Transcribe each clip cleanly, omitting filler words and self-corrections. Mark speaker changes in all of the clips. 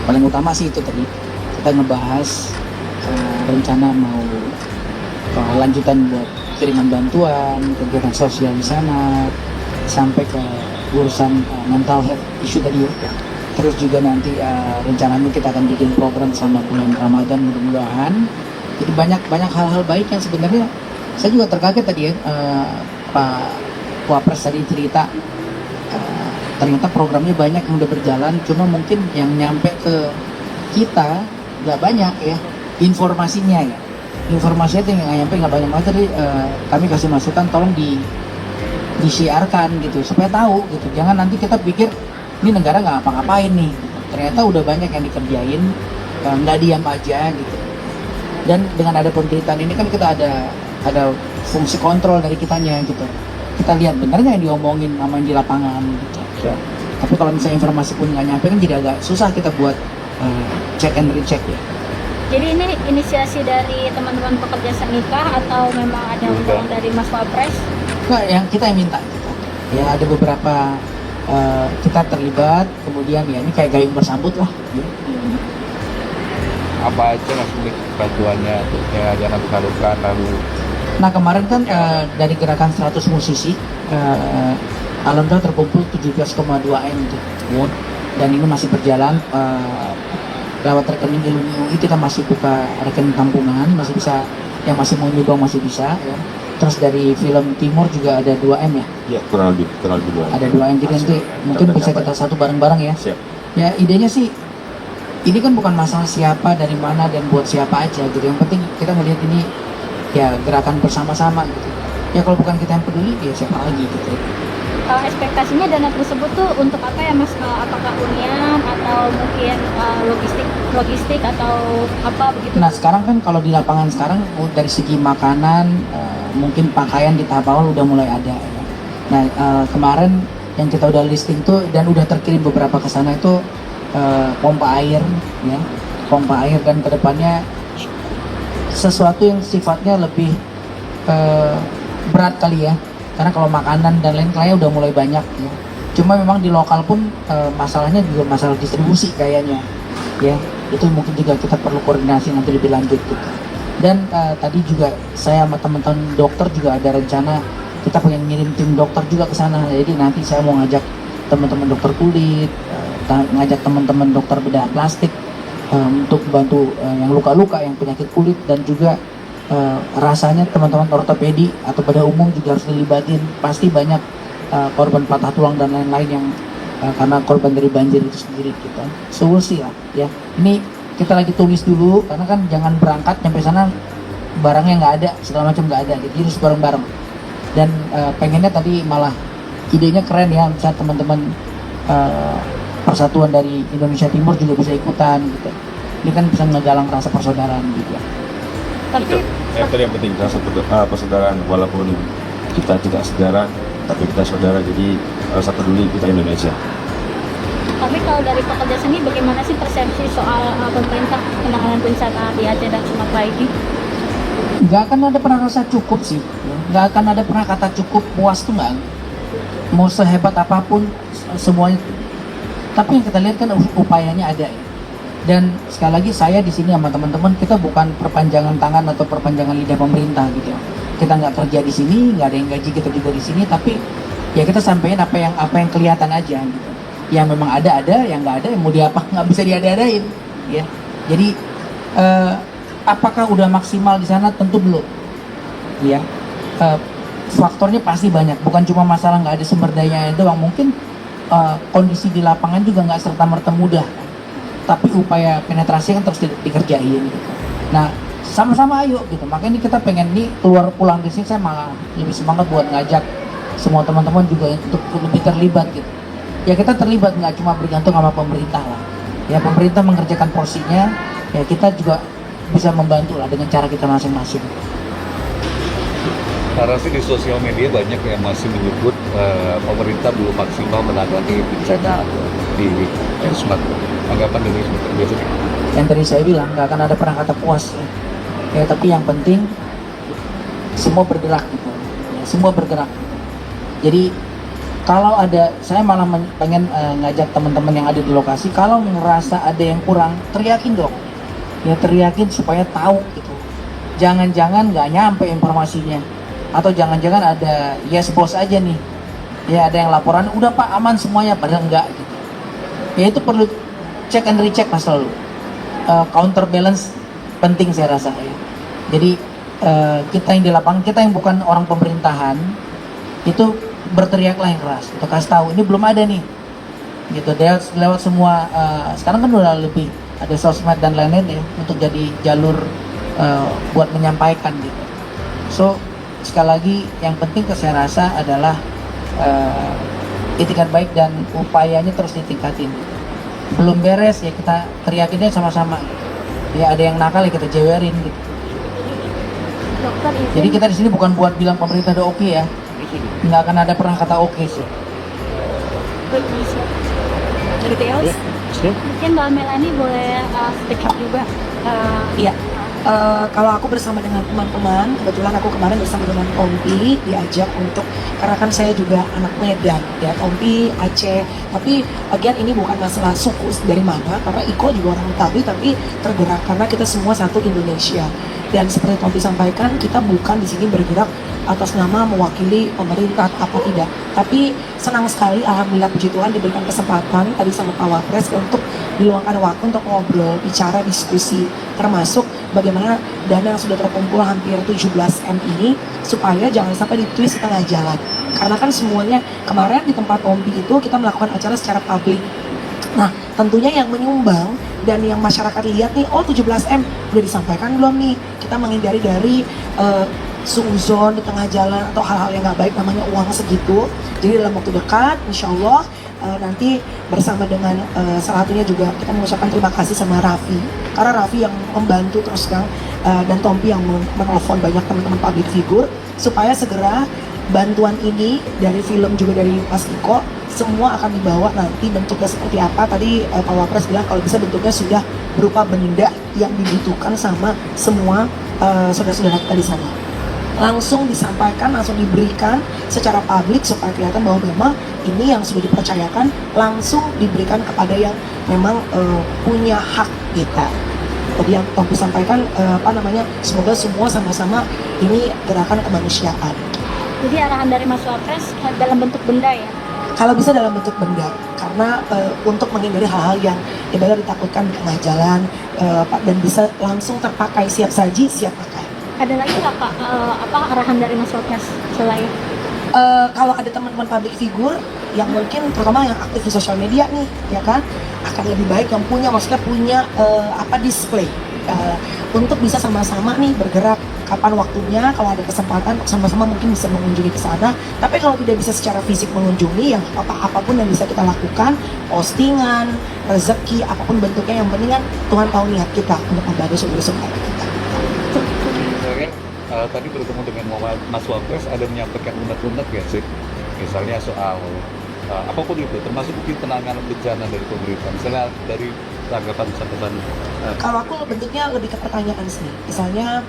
Speaker 1: paling utama sih itu tadi kita ngebahas rencana mau lanjutan buat kiriman bantuan, kegiatan sosial di sana, sampai ke urusan mental health issue tadi ya. Terus juga nanti rencananya kita akan bikin program sama bulan Ramadan mudah-mudahan. Jadi banyak hal-hal baik yang sebenarnya saya juga terkaget tadi ya, Pak Wapres tadi cerita ternyata programnya banyak yang udah berjalan, cuma mungkin yang nyampe ke kita nggak banyak ya informasinya ya. Informasinya itu yang nyampe nggak banyak, makanya tadi kami kasih masukan tolong disiarkan gitu supaya tahu gitu. Jangan nanti kita pikir ini negara nggak ngapa-ngapain nih, ternyata udah banyak yang dikerjain, nggak diam aja gitu. Dan dengan ada pemberitaan ini kan kita ada fungsi kontrol dari kitanya gitu. Kita lihat benar nggak yang diomongin sama yang di lapangan gitu. Ya. Tapi kalau misalnya informasi pun nggak nyampe kan jadi agak susah kita buat check and recheck ya.
Speaker 2: Jadi ini inisiasi dari teman-teman pekerja seni kah atau memang ada undangan dari Mas Wapres?
Speaker 1: Nah, yang kita yang minta gitu. Ya ada beberapa kita terlibat, kemudian ya ini kayak gayung bersambut lah gitu.
Speaker 3: Apa aja Mas Mik bantuannya yang nanti salurkan lalu?
Speaker 1: Nah kemarin kan dari gerakan 100 musisi alhamdulillah terkumpul 17,2 M gitu. Dan ini masih berjalan lewat rekening Iluni UI, kita masih buka rekening tampungan, masih bisa, yang masih mau nyumbang masih bisa ya. Terus dari film Timur juga ada 2M ya?
Speaker 4: Ya, kurang lebih 2M.
Speaker 1: Ada 2M, jadi nanti mungkin bisa kita satu bareng-bareng ya.
Speaker 4: Siap.
Speaker 1: Ya idenya sih, ini kan bukan masalah siapa, dari mana, dan buat siapa aja gitu. Yang penting kita melihat ini ya gerakan bersama-sama gitu. Ya kalau bukan kita yang peduli, ya siapa lagi gitu.
Speaker 2: Ekspektasinya dana tersebut tuh untuk apa ya Mas? Apakah hunian atau mungkin logistik atau apa begitu?
Speaker 1: Nah sekarang kan kalau di lapangan sekarang dari segi makanan, mungkin pakaian di tahap awal udah mulai ada ya. Nah kemarin yang kita udah listing tuh dan udah terkirim beberapa ke sana itu pompa air ya, pompa air, dan kedepannya sesuatu yang sifatnya lebih berat kali ya, karena kalau makanan dan lain kayaknya udah mulai banyak ya. Cuma memang di lokal pun masalahnya juga masalah distribusi kayaknya ya, itu mungkin juga kita perlu koordinasi nanti lebih lanjut gitu. Dan tadi juga saya sama teman-teman dokter juga ada rencana kita pengen ngirim tim dokter juga ke sana. Jadi nanti saya mau ngajak teman-teman dokter kulit, ngajak teman-teman dokter bedah plastik untuk bantu yang luka-luka, yang penyakit kulit, dan juga rasanya teman-teman ortopedi atau bedah umum juga harus dilibatin. Pasti banyak korban patah tulang dan lain-lain yang karena korban dari banjir itu sendiri gitu. So we'll see lah ya. Ini kita lagi tulis dulu karena kan jangan berangkat sampai sana barangnya nggak ada, segala macam nggak ada. Jadi harus bareng-bareng. Dan pengennya tadi malah idenya keren ya, misalnya teman-teman persatuan dari Indonesia Timur juga bisa ikutan gitu. Ini kan bisa ngegalang rasa persaudaraan gitu.
Speaker 2: Tapi
Speaker 4: Yang penting persaudaraan, walaupun kita tidak saudara, tapi kita saudara. Jadi rasa peduli kita Indonesia.
Speaker 2: Tapi kalau dari pekerja seni bagaimana sih persepsi soal pemerintah penanganan bencana di Aceh dan Sumatera ini?
Speaker 1: Nggak akan ada pernah rasa cukup sih, nggak akan ada pernah kata cukup, puas tuh nggak. Mau sehebat apapun semuanya, tapi yang kita lihat kan upayanya ada ya. Dan sekali lagi saya di sini sama teman-teman, kita bukan perpanjangan tangan atau perpanjangan lidah pemerintah gitu ya. Kita nggak kerja di sini, nggak ada yang gaji kita juga di sini, tapi ya kita sampaikan apa yang kelihatan aja gitu. Yang memang ada, yang nggak ada, yang mau diapa nggak bisa diada-adain ya. Jadi apakah udah maksimal di sana? Tentu belum ya. Faktornya pasti banyak, bukan cuma masalah nggak ada sumber dayanya doang, mungkin kondisi di lapangan juga nggak serta-merta mudah, tapi upaya penetrasi kan terus dikerjain gitu. Nah sama-sama ayo gitu, makanya ini kita pengen nih pulang di sini, saya malah lebih semangat buat ngajak semua teman-teman juga untuk lebih terlibat gitu. Ya kita terlibat, nggak cuma bergantung sama pemerintah lah ya, pemerintah mengerjakan porsinya, ya kita juga bisa membantu lah dengan cara kita masing-masing.
Speaker 3: Karena sih di sosial media banyak yang masih menyebut pemerintah belum maksimal menangani bencana di Sumatera. Anggapan dari Sumatera.
Speaker 1: Yang tadi saya bilang nggak akan ada pernah kata puas ya, tapi yang penting semua bergerak gitu ya, semua bergerak. Jadi Kalau ada, saya malah pengen ngajak teman-teman yang ada di lokasi, kalau ngerasa ada yang kurang, teriakin dong. Ya teriakin supaya tahu gitu. Jangan-jangan nggak nyampe informasinya. Atau jangan-jangan ada yes bos aja nih. Ya ada yang laporan, udah Pak aman semuanya, padahal enggak gitu. Ya itu perlu check and recheck mas selalu. Counterbalance penting saya rasa ya. Jadi kita yang di lapangan, kita yang bukan orang pemerintahan, itu berteriaklah yang keras untuk kasih tahu ini belum ada nih gitu. Lewat semua sekarang kan udah lebih ada sosmed dan lain-lain ya untuk jadi jalur buat menyampaikan gitu. So sekali lagi yang penting saya rasa adalah itikat baik dan upayanya terus ditingkatin. Belum beres ya kita teriakinnya sama-sama ya, ada yang nakal ya kita jewerin gitu.
Speaker 2: Dokter izin.
Speaker 1: Jadi kita di sini bukan buat bilang pemerintah udah oke ya, nggak akan ada pernah kata oke sih.
Speaker 2: Details. Mungkin Mbak Melani boleh speak up juga.
Speaker 5: Iya. Kalau aku bersama dengan teman-teman, kebetulan aku kemarin bersama dengan Tompi diajak untuk, karena kan saya juga anak Medan ya, Tompi Aceh, tapi again ini bukan masalah suku dari mana, karena Iko juga orang Betawi, tapi tergerak karena kita semua satu Indonesia. Dan seperti Tompi sampaikan, kita bukan di sini bergerak atas nama mewakili pemerintah apa tidak, tapi senang sekali alhamdulillah puji Tuhan diberikan kesempatan tadi sama Pak Wapres untuk diluangkan waktu untuk ngobrol, bicara, diskusi, termasuk bagaimana dana yang sudah terkumpul hampir 17M ini supaya jangan sampai ditwist di tengah jalan. Karena kan semuanya kemarin di tempat Tompi itu kita melakukan acara secara publik. Nah, tentunya yang menyumbang dan yang masyarakat lihat nih, oh 17M udah disampaikan belum nih? Kita menghindari dari suzon di tengah jalan atau hal-hal yang nggak baik, namanya uang segitu. Jadi dalam waktu dekat, insya Allah nanti bersama dengan salah satunya juga kita mengucapkan terima kasih sama Raffi, karena Raffi yang membantu terus Kang, dan Tompi yang menelpon banyak teman-teman public figure supaya segera bantuan ini dari film juga dari Mas Iko semua akan dibawa nanti bentuknya seperti apa. Tadi Pak Wapres bilang kalau bisa bentuknya sudah berupa benda yang dibutuhkan sama semua saudara-saudara kita di sana, langsung disampaikan, langsung diberikan secara publik supaya kelihatan bahwa memang ini yang sudah dipercayakan langsung diberikan kepada yang memang punya hak kita. Tadi yang Tompi sampaikan semoga semua sama-sama ini gerakan kemanusiaan.
Speaker 2: Jadi arahan dari Mas Wapres dalam bentuk benda ya?
Speaker 5: Kalau bisa dalam bentuk benda, karena untuk menghindari hal-hal yang ibarat ditakutkan di tengah jalan, dan bisa langsung terpakai, siap saji, siap pakai.
Speaker 2: Ada lagi nggak Pak arahan dari Mas Wapres selain?
Speaker 5: Kalau ada teman-teman public figure yang mungkin terutama yang aktif di sosial media nih, ya kan, akan lebih baik yang punya, maksudnya punya display untuk bisa sama-sama nih bergerak kapan waktunya, kalau ada kesempatan sama-sama mungkin bisa mengunjungi ke sana. Tapi kalau tidak bisa secara fisik mengunjungi, yang apapun yang bisa kita lakukan, postingan, rezeki, apapun bentuknya, yang penting kan Tuhan tahu niat kita untuk membantu saudara-saudara kita.
Speaker 3: Tadi bertemu dengan Mas Wapres, ada menyampaikan unek-unek ya sih, misalnya soal apapun itu, termasuk mungkin penanganan bencana dari pemerintah, misalnya dari tanggapan catatan.
Speaker 5: Kalau aku bentuknya lebih ke pertanyaan sih, misalnya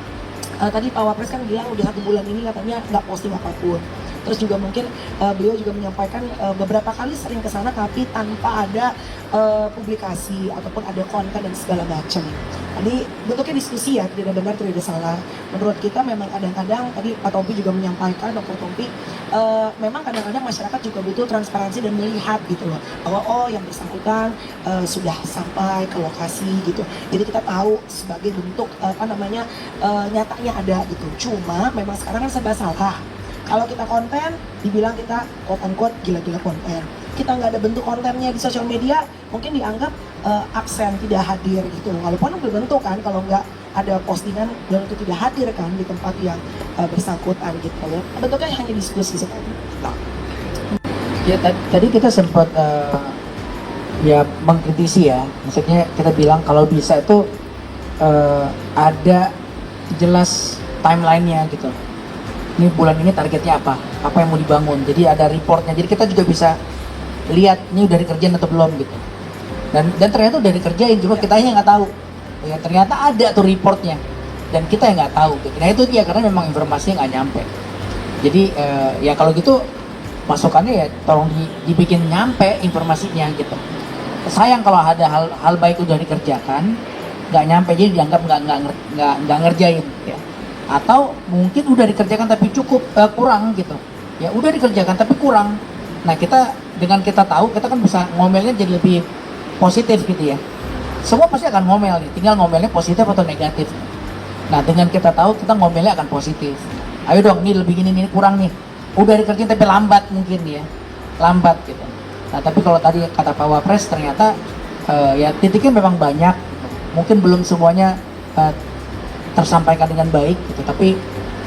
Speaker 5: tadi Pak Wapres kan bilang udah 1 bulan ini katanya nggak posting apapun. Terus juga mungkin beliau juga menyampaikan beberapa kali sering ke sana tapi tanpa ada publikasi ataupun ada konten dan segala macam. Jadi bentuknya diskusi ya, tidak ada benar, tidak ada salah. Menurut kita memang kadang-kadang, tadi Pak Tompi juga menyampaikan, Dr. Tompi, memang kadang-kadang masyarakat juga butuh transparansi dan melihat gitu loh, bahwa oh yang bersangkutan sudah sampai ke lokasi gitu. Jadi kita tahu sebagai bentuk nyatanya ada gitu. Cuma memang sekarang kan serba salah. Kalau kita konten, dibilang kita quote-unquote gila-gila konten. Kita nggak ada bentuk kontennya di sosial media, mungkin dianggap absen, tidak hadir gitu. Walaupun belum tentu kan, kalau nggak ada postingan, dan itu tidak hadir kan di tempat yang bersangkutan gitu ya. Bentuknya hanya diskusi seperti itu.
Speaker 1: Ya tadi kita sempat ya mengkritisi ya, maksudnya kita bilang kalau bisa itu ada jelas timelinenya gitu. Ini bulan ini targetnya apa yang mau dibangun, jadi ada reportnya, jadi kita juga bisa lihat ini udah dikerjain atau belum gitu. Dan ternyata udah dikerjain, cuma kita yang nggak tahu. Ya ternyata ada tuh reportnya dan kita yang nggak tahu gitu. Nah itu dia, karena memang informasinya nggak nyampe. Jadi ya kalau gitu masukannya ya tolong dibikin nyampe informasinya gitu. Sayang kalau ada hal baik udah dikerjakan nggak nyampe, jadi dianggap nggak ngerjain ya. Atau mungkin udah dikerjakan tapi cukup kurang gitu ya, udah dikerjakan tapi kurang. Nah kita dengan kita tahu, kita kan bisa ngomelnya jadi lebih positif gitu ya. Semua pasti akan ngomel nih, tinggal ngomelnya positif atau negatif. Nah dengan kita tahu, kita ngomelnya akan positif. Ayo dong, ini lebih gini, ini kurang nih. Udah dikerjain tapi lambat mungkin ya, lambat gitu. Nah tapi kalau tadi kata Pak Wapres ternyata ya titiknya memang banyak, mungkin belum semuanya tersampaikan dengan baik gitu. Tapi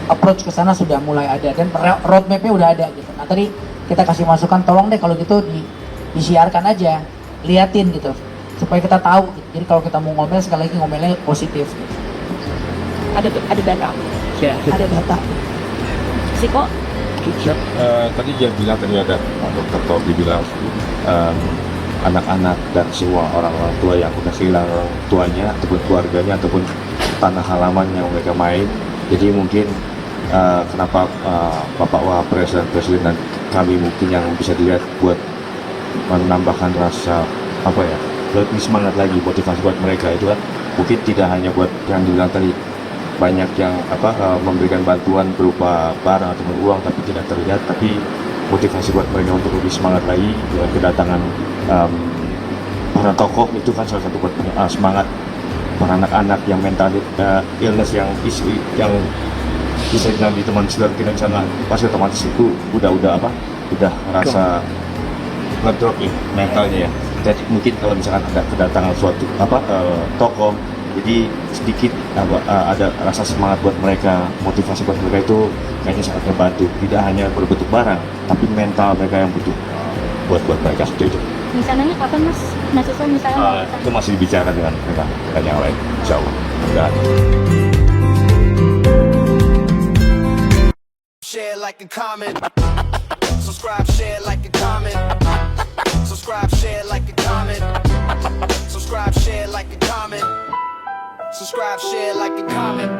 Speaker 1: approach ke sana sudah mulai ada dan roadmapnya udah ada gitu. Nah tadi kita kasih masukan, tolong deh kalau gitu disiarkan aja, liatin gitu, supaya kita tahu. Gitu. Jadi kalau kita mau ngomel, sekali lagi ngomelnya positif. Gitu.
Speaker 2: Ada data.
Speaker 1: Ya.
Speaker 5: Ada data.
Speaker 2: Siko,
Speaker 4: Tadi dia bilang, tadi ada Pak Dr. Tobi bilang anak-anak dan semua orang-orang tua yang udah kehilangan orang tuanya ataupun keluarganya ataupun tanah halaman yang mereka main. Jadi mungkin kenapa Bapak Wapres dan Presiden dan kami mungkin yang bisa dilihat buat menambahkan rasa apa ya, lebih semangat lagi, motivasi buat mereka itu kan mungkin tidak hanya buat yang dibilang tadi banyak yang memberikan bantuan berupa barang ataupun uang tapi tidak terlihat, tapi motivasi buat mereka untuk lebih semangat lagi dengan kedatangan para tokoh itu kan salah satu buat semangat para anak-anak yang mental illness yang bisa bilang di teman saudara kita sana pasti otomatis itu udah rasa ngedrop ya mentalnya ya. Jadi mungkin kalau misalkan ada kedatangan suatu tokoh, jadi sedikit ada rasa semangat buat mereka, motivasi buat mereka itu kayaknya sangat membantu. Tidak hanya berbentuk barang, tapi mental mereka yang butuh buat mereka seperti itu.
Speaker 2: misalnya kapan Mas? Mahasiswa misalnya?
Speaker 4: Itu masih dibicarakan dengan mereka dan yang lain, insya Allah.
Speaker 6: Share, like, and comment. Subscribe, share, like, and comment. Subscribe, share, like, and comment. Subscribe, share, like, and comment. Subscribe, share, like, and comment.